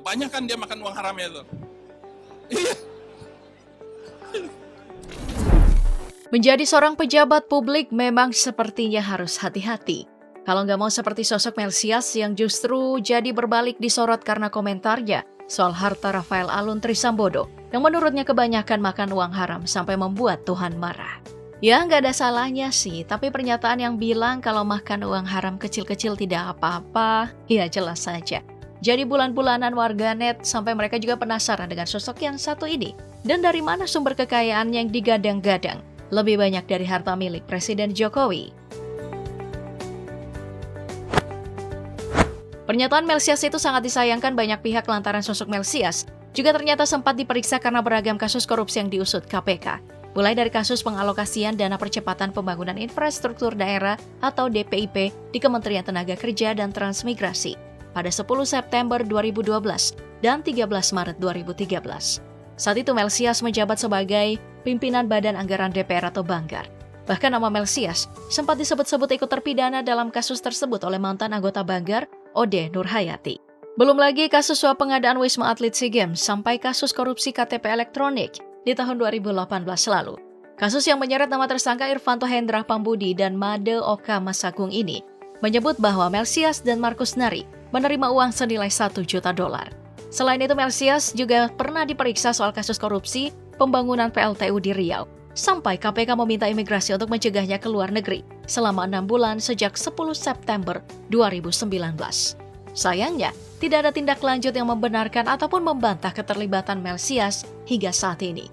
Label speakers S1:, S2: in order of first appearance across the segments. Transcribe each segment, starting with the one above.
S1: banyak kan dia makan uang haramnya itu. Iya.
S2: Menjadi seorang pejabat publik memang sepertinya harus hati-hati. Kalau nggak mau seperti sosok Melsias yang justru jadi berbalik disorot karena komentarnya soal harta Rafael Alun Trisambodo yang menurutnya kebanyakan makan uang haram sampai membuat Tuhan marah. Ya nggak ada salahnya sih, tapi pernyataan yang bilang kalau makan uang haram kecil-kecil tidak apa-apa, ya jelas saja. Jadi bulan-bulanan warganet sampai mereka juga penasaran dengan sosok yang satu ini. Dan dari mana sumber kekayaan yang digadang-gadang? Lebih banyak dari harta milik Presiden Jokowi. Pernyataan Melsias itu sangat disayangkan banyak pihak lantaran sosok Melsias juga ternyata sempat diperiksa karena beragam kasus korupsi yang diusut KPK. Mulai dari kasus pengalokasian dana percepatan pembangunan infrastruktur daerah atau DPIP di Kementerian Tenaga Kerja dan Transmigrasi pada 10 September 2012 dan 13 Maret 2013. Saat itu Melsias menjabat sebagai pimpinan Badan Anggaran DPR atau Banggar. Bahkan nama Melsias sempat disebut-sebut ikut terpidana dalam kasus tersebut oleh mantan anggota Banggar, Ode Nurhayati. Belum lagi kasus suap pengadaan Wisma Atlet SEA Games sampai kasus korupsi KTP elektronik di tahun 2018 lalu. Kasus yang menyeret nama tersangka Irvanto Hendra Pambudi dan Made Oka Masagung ini menyebut bahwa Melsias dan Markus Nari menerima uang senilai $1 juta. Selain itu, Melsias juga pernah diperiksa soal kasus korupsi pembangunan PLTU di Riau, sampai KPK meminta imigrasi untuk mencegahnya ke luar negeri selama 6 bulan sejak 10 September 2019. Sayangnya, tidak ada tindak lanjut yang membenarkan ataupun membantah keterlibatan Melsias hingga saat ini.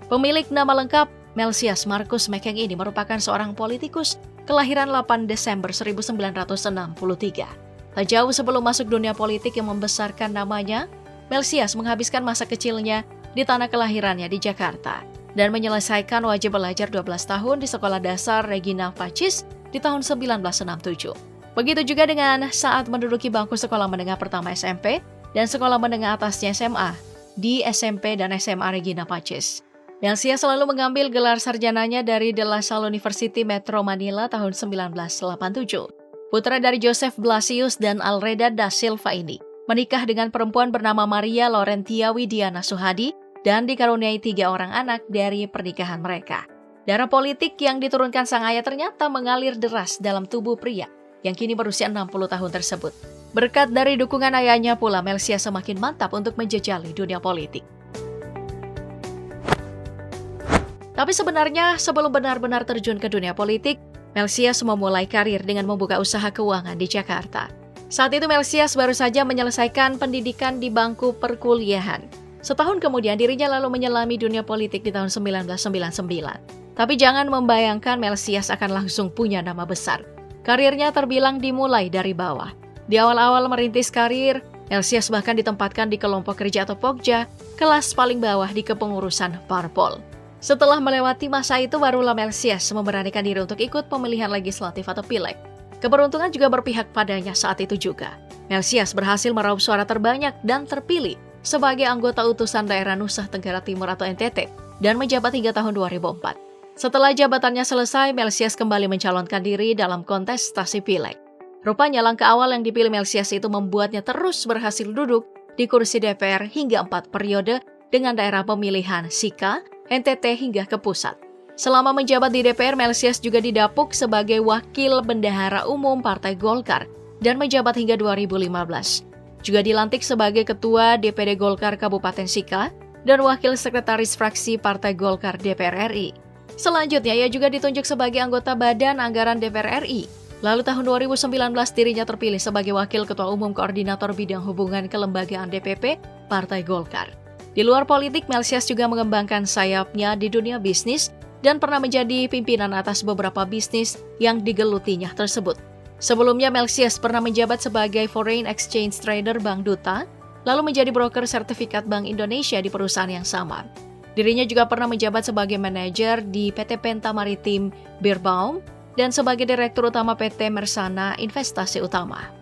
S2: Pemilik nama lengkap Melsias Markus Mekeng ini merupakan seorang politikus kelahiran 8 Desember 1963. Tak jauh sebelum masuk dunia politik yang membesarkan namanya, Melsias menghabiskan masa kecilnya di tanah kelahirannya di Jakarta dan menyelesaikan wajib belajar 12 tahun di Sekolah Dasar Regina Pacis di tahun 1967. Begitu juga dengan saat menduduki bangku sekolah menengah pertama SMP dan sekolah menengah atasnya SMA di SMP dan SMA Regina Pacis. Melsias selalu mengambil gelar sarjananya dari De La Salle University Metro Manila tahun 1987. Putra dari Joseph Blasius dan Alreda da Silva ini menikah dengan perempuan bernama Maria Laurentia Widiana Suhadi dan dikaruniai 3 orang anak dari pernikahan mereka. Darah politik yang diturunkan sang ayah ternyata mengalir deras dalam tubuh pria yang kini berusia 60 tahun tersebut. Berkat dari dukungan ayahnya pula, Melsias semakin mantap untuk menjejali dunia politik. Tapi sebenarnya sebelum benar-benar terjun ke dunia politik, Melsias memulai karir dengan membuka usaha keuangan di Jakarta. Saat itu Melsias baru saja menyelesaikan pendidikan di bangku perkuliahan. Setahun kemudian dirinya lalu menyelami dunia politik di tahun 1999. Tapi jangan membayangkan Melsias akan langsung punya nama besar. Karirnya terbilang dimulai dari bawah. Di awal-awal merintis karir, Melsias bahkan ditempatkan di kelompok kerja atau Pokja, kelas paling bawah di kepengurusan Parpol. Setelah melewati masa itu, barulah Melsias memberanikan diri untuk ikut pemilihan legislatif atau pileg. Keberuntungan juga berpihak padanya saat itu juga. Melsias berhasil meraup suara terbanyak dan terpilih sebagai anggota utusan daerah Nusa Tenggara Timur atau NTT dan menjabat hingga tahun 2004. Setelah jabatannya selesai, Melsias kembali mencalonkan diri dalam kontestasi pileg. Rupanya langkah awal yang dipilih Melsias itu membuatnya terus berhasil duduk di kursi DPR hingga 4 periode dengan daerah pemilihan Sika, NTT hingga ke pusat. Selama menjabat di DPR, Melsias juga didapuk sebagai Wakil Bendahara Umum Partai Golkar dan menjabat hingga 2015. Juga dilantik sebagai Ketua DPD Golkar Kabupaten Sika dan Wakil Sekretaris Fraksi Partai Golkar DPR RI. Selanjutnya, ia juga ditunjuk sebagai anggota Badan Anggaran DPR RI. Lalu tahun 2019 dirinya terpilih sebagai Wakil Ketua Umum Koordinator Bidang Hubungan Kelembagaan DPP Partai Golkar. Di luar politik, Melsias juga mengembangkan sayapnya di dunia bisnis dan pernah menjadi pimpinan atas beberapa bisnis yang digelutinya tersebut. Sebelumnya, Melsias pernah menjabat sebagai Foreign Exchange Trader Bank Duta, lalu menjadi broker sertifikat Bank Indonesia di perusahaan yang sama. Dirinya juga pernah menjabat sebagai manajer di PT Penta Maritim Beerbaum dan sebagai Direktur Utama PT Mersana Investasi Utama.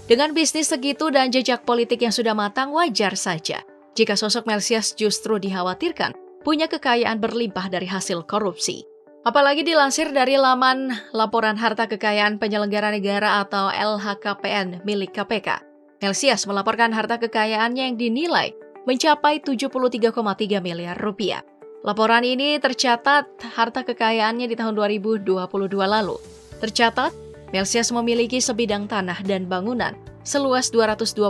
S2: Dengan bisnis segitu dan jejak politik yang sudah matang, wajar saja jika sosok Melsias justru dikhawatirkan punya kekayaan berlimpah dari hasil korupsi. Apalagi dilansir dari laman Laporan Harta Kekayaan Penyelenggara Negara atau LHKPN milik KPK, Melsias melaporkan harta kekayaannya yang dinilai mencapai 73,3 miliar rupiah. Laporan ini tercatat harta kekayaannya di tahun 2022 lalu. Tercatat, Melsias memiliki sebidang tanah dan bangunan seluas 227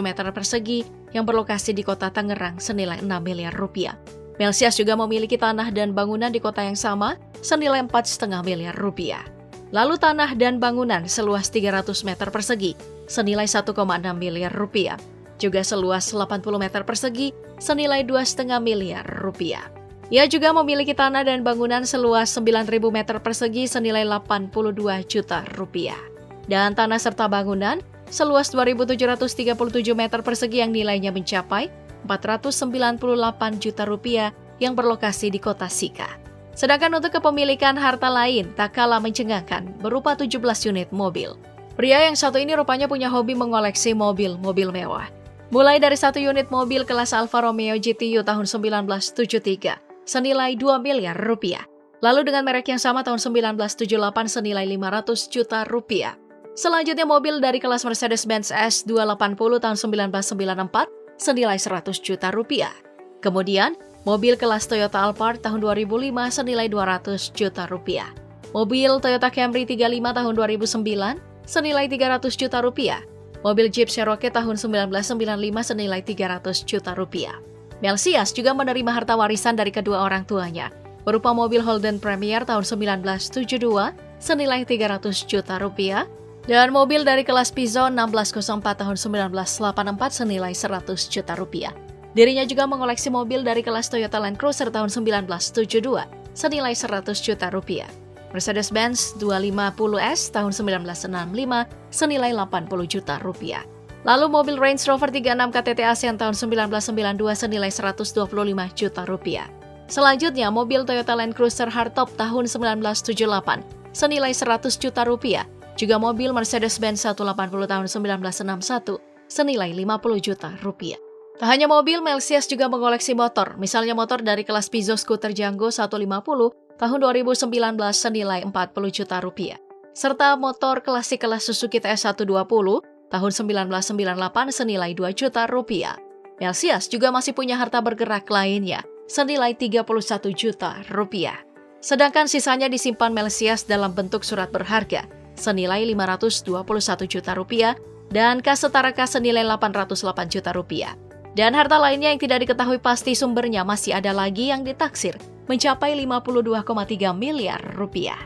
S2: meter persegi yang berlokasi di kota Tangerang senilai 6 miliar rupiah. Melsias juga memiliki tanah dan bangunan di kota yang sama senilai 4,5 miliar rupiah. Lalu tanah dan bangunan seluas 300 meter persegi senilai 1,6 miliar rupiah. Juga seluas 80 meter persegi senilai 2,5 miliar rupiah. Ia juga memiliki tanah dan bangunan seluas 9.000 meter persegi senilai 82 juta rupiah. Dan tanah serta bangunan seluas 2.737 meter persegi yang nilainya mencapai 498 juta rupiah yang berlokasi di kota Sika. Sedangkan untuk kepemilikan harta lain tak kalah mencengangkan berupa 17 unit mobil. Pria yang satu ini rupanya punya hobi mengoleksi mobil-mobil mewah. Mulai dari satu unit mobil kelas Alfa Romeo GTU tahun 1973 senilai 2 miliar rupiah. Lalu dengan merek yang sama tahun 1978 senilai 500 juta rupiah. Selanjutnya mobil dari kelas Mercedes-Benz S280 tahun 1994 senilai 100 juta rupiah. Kemudian, mobil kelas Toyota Alphard tahun 2005 senilai 200 juta rupiah. Mobil Toyota Camry 35 tahun 2009 senilai 300 juta rupiah. Mobil Jeep Cherokee tahun 1995 senilai 300 juta rupiah. Melsias juga menerima harta warisan dari kedua orang tuanya, berupa mobil Holden Premier tahun 1972 senilai 300 juta rupiah, dan mobil dari kelas Peugeot 1604 tahun 1984 senilai 100 juta rupiah. Dirinya juga mengoleksi mobil dari kelas Toyota Land Cruiser tahun 1972 senilai 100 juta rupiah. Mercedes-Benz 250S tahun 1965 senilai 80 juta rupiah. Lalu mobil Range Rover 36 KTT ASEAN tahun 1992 senilai 125 juta rupiah. Selanjutnya mobil Toyota Land Cruiser Hardtop tahun 1978 senilai 100 juta rupiah. Juga mobil Mercedes-Benz 180 tahun 1961 senilai 50 juta rupiah. Tak hanya mobil, Melsias juga mengoleksi motor. Misalnya motor dari kelas Peugeot Scooter Django 150 tahun 2019 senilai 40 juta rupiah. Serta motor klasik kelas Suzuki TS120 tahun 1998 senilai 2 juta rupiah. Melsias juga masih punya harta bergerak lainnya senilai 31 juta rupiah. Sedangkan sisanya disimpan Melsias dalam bentuk surat berharga senilai 521 juta rupiah dan kas setara kas senilai 808 juta rupiah. Dan harta lainnya yang tidak diketahui pasti sumbernya masih ada lagi yang ditaksir mencapai 52,3 miliar rupiah.